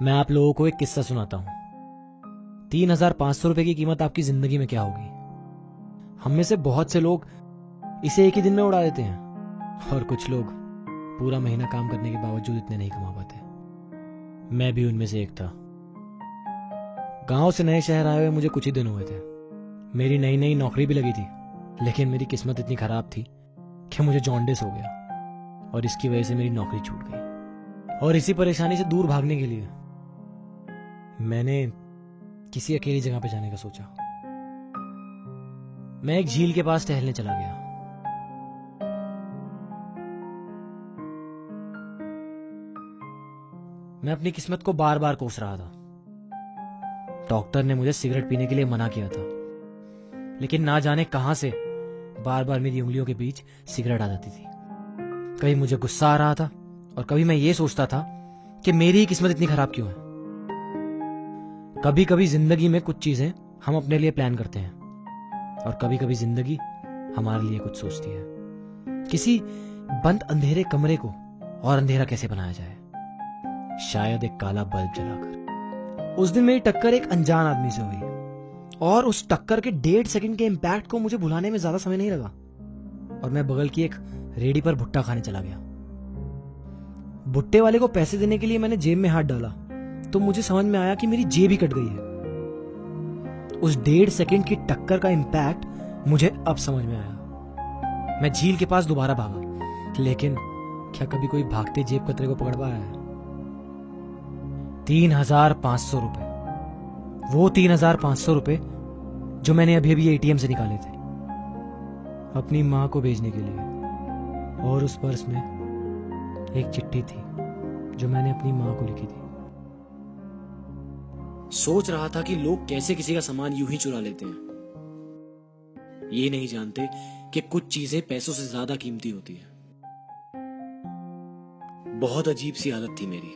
मैं आप लोगों को एक किस्सा सुनाता हूं। 3,500 रुपए की कीमत आपकी जिंदगी में क्या होगी? हम में से बहुत से लोग इसे एक ही दिन में उड़ा देते हैं और कुछ लोग पूरा महीना काम करने के बावजूद इतने नहीं कमा पाते। मैं भी उनमें से एक था। गांव से नए शहर आए हुए मुझे कुछ ही दिन हुए थे। मेरी नई नई नौकरी भी लगी थी, लेकिन मेरी किस्मत इतनी खराब थी कि मुझे जॉन्डिस हो गया और इसकी वजह से मेरी नौकरी छूट गई। और इसी परेशानी से दूर भागने के लिए मैंने किसी अकेली जगह पे जाने का सोचा। मैं एक झील के पास टहलने चला गया। मैं अपनी किस्मत को बार बार कोस रहा था। डॉक्टर ने मुझे सिगरेट पीने के लिए मना किया था, लेकिन ना जाने कहां से बार बार मेरी उंगलियों के बीच सिगरेट आ जाती थी। कभी मुझे गुस्सा आ रहा था और कभी मैं ये सोचता था कि मेरी ही किस्मत इतनी खराब क्यों है। कभी कभी जिंदगी में कुछ चीजें हम अपने लिए प्लान करते हैं और कभी कभी जिंदगी हमारे लिए कुछ सोचती है। किसी बंद अंधेरे कमरे को और अंधेरा कैसे बनाया जाए, शायद एक काला बल्ब जलाकर। उस दिन मेरी टक्कर एक अनजान आदमी से हुई और उस टक्कर के 1.5 सेकंड के इंपैक्ट को मुझे भुलाने में ज्यादा समय नहीं लगा और मैं बगल की एक रेडी पर भुट्टा खाने चला गया। भुट्टे वाले को पैसे देने के लिए मैंने जेब में हाथ डाला तो मुझे समझ में आया कि मेरी जेब ही कट गई है। उस 1.5 सेकंड की टक्कर का इंपैक्ट मुझे अब समझ में आया। मैं झील के पास दोबारा भागा, लेकिन क्या कभी कोई भागते जेब कतरे को पकड़ पाया है? 3,500 रुपए, वो 3,500 रुपए जो मैंने अभी अभी एटीएम से निकाले थे अपनी मां को भेजने के लिए। और उस पर्स में एक चिट्ठी थी जो मैंने अपनी मां को लिखी थी। सोच रहा था कि लोग कैसे किसी का सामान यूं ही चुरा लेते हैं। ये नहीं जानते कि कुछ चीजें पैसों से ज्यादा कीमती होती है। बहुत अजीब सी हालत थी मेरी।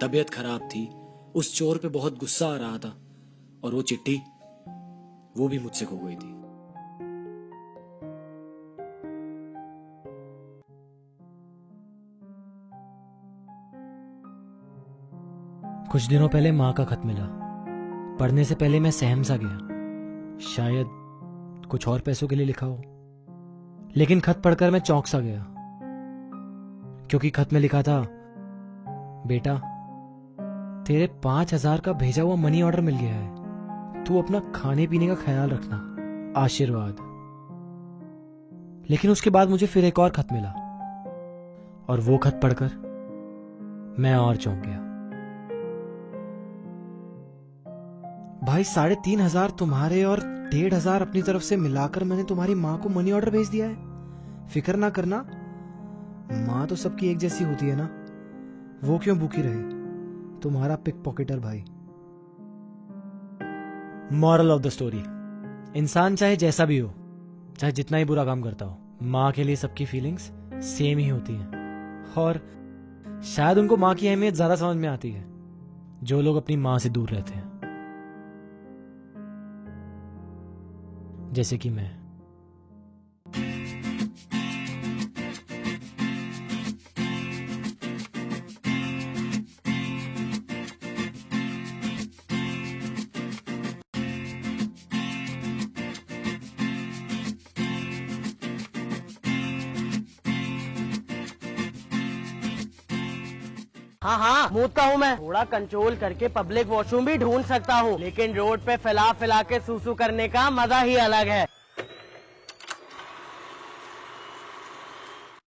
तबीयत खराब थी, उस चोर पे बहुत गुस्सा आ रहा था और वो चिट्ठी, वो भी मुझसे खो गई थी। कुछ दिनों पहले मां का खत मिला। पढ़ने से पहले मैं सहम सा गया। शायद कुछ और पैसों के लिए लिखा हो, लेकिन खत पढ़कर मैं चौंक सा गया, क्योंकि खत में लिखा था, बेटा तेरे 5,000 का भेजा हुआ मनी ऑर्डर मिल गया है, तू अपना खाने पीने का ख्याल रखना, आशीर्वाद। लेकिन उसके बाद मुझे फिर एक और खत मिला और वो खत पढ़कर मैं और चौंक गया। भाई 3,500 तुम्हारे और 1,500 अपनी तरफ से मिलाकर मैंने तुम्हारी मां को मनी ऑर्डर भेज दिया है। फिक्र ना करना, मां तो सबकी एक जैसी होती है ना, वो क्यों भूखी रहे। तुम्हारा पिक पॉकेटर भाई। मॉरल ऑफ द स्टोरी, इंसान चाहे जैसा भी हो, चाहे जितना ही बुरा काम करता हो, मां के लिए सबकी फीलिंग्स सेम ही होती हैं और शायद उनको मां की अहमियत ज्यादा समझ में आती है जो लोग अपनी मां से दूर रहते हैं, जैसे कि मैं। हाँ हाँ, मूर्ख हूँ मैं। थोड़ा कंट्रोल करके पब्लिक वॉशरूम भी ढूंढ सकता हूँ, लेकिन रोड पे फैला फैला के सूसू करने का मजा ही अलग है।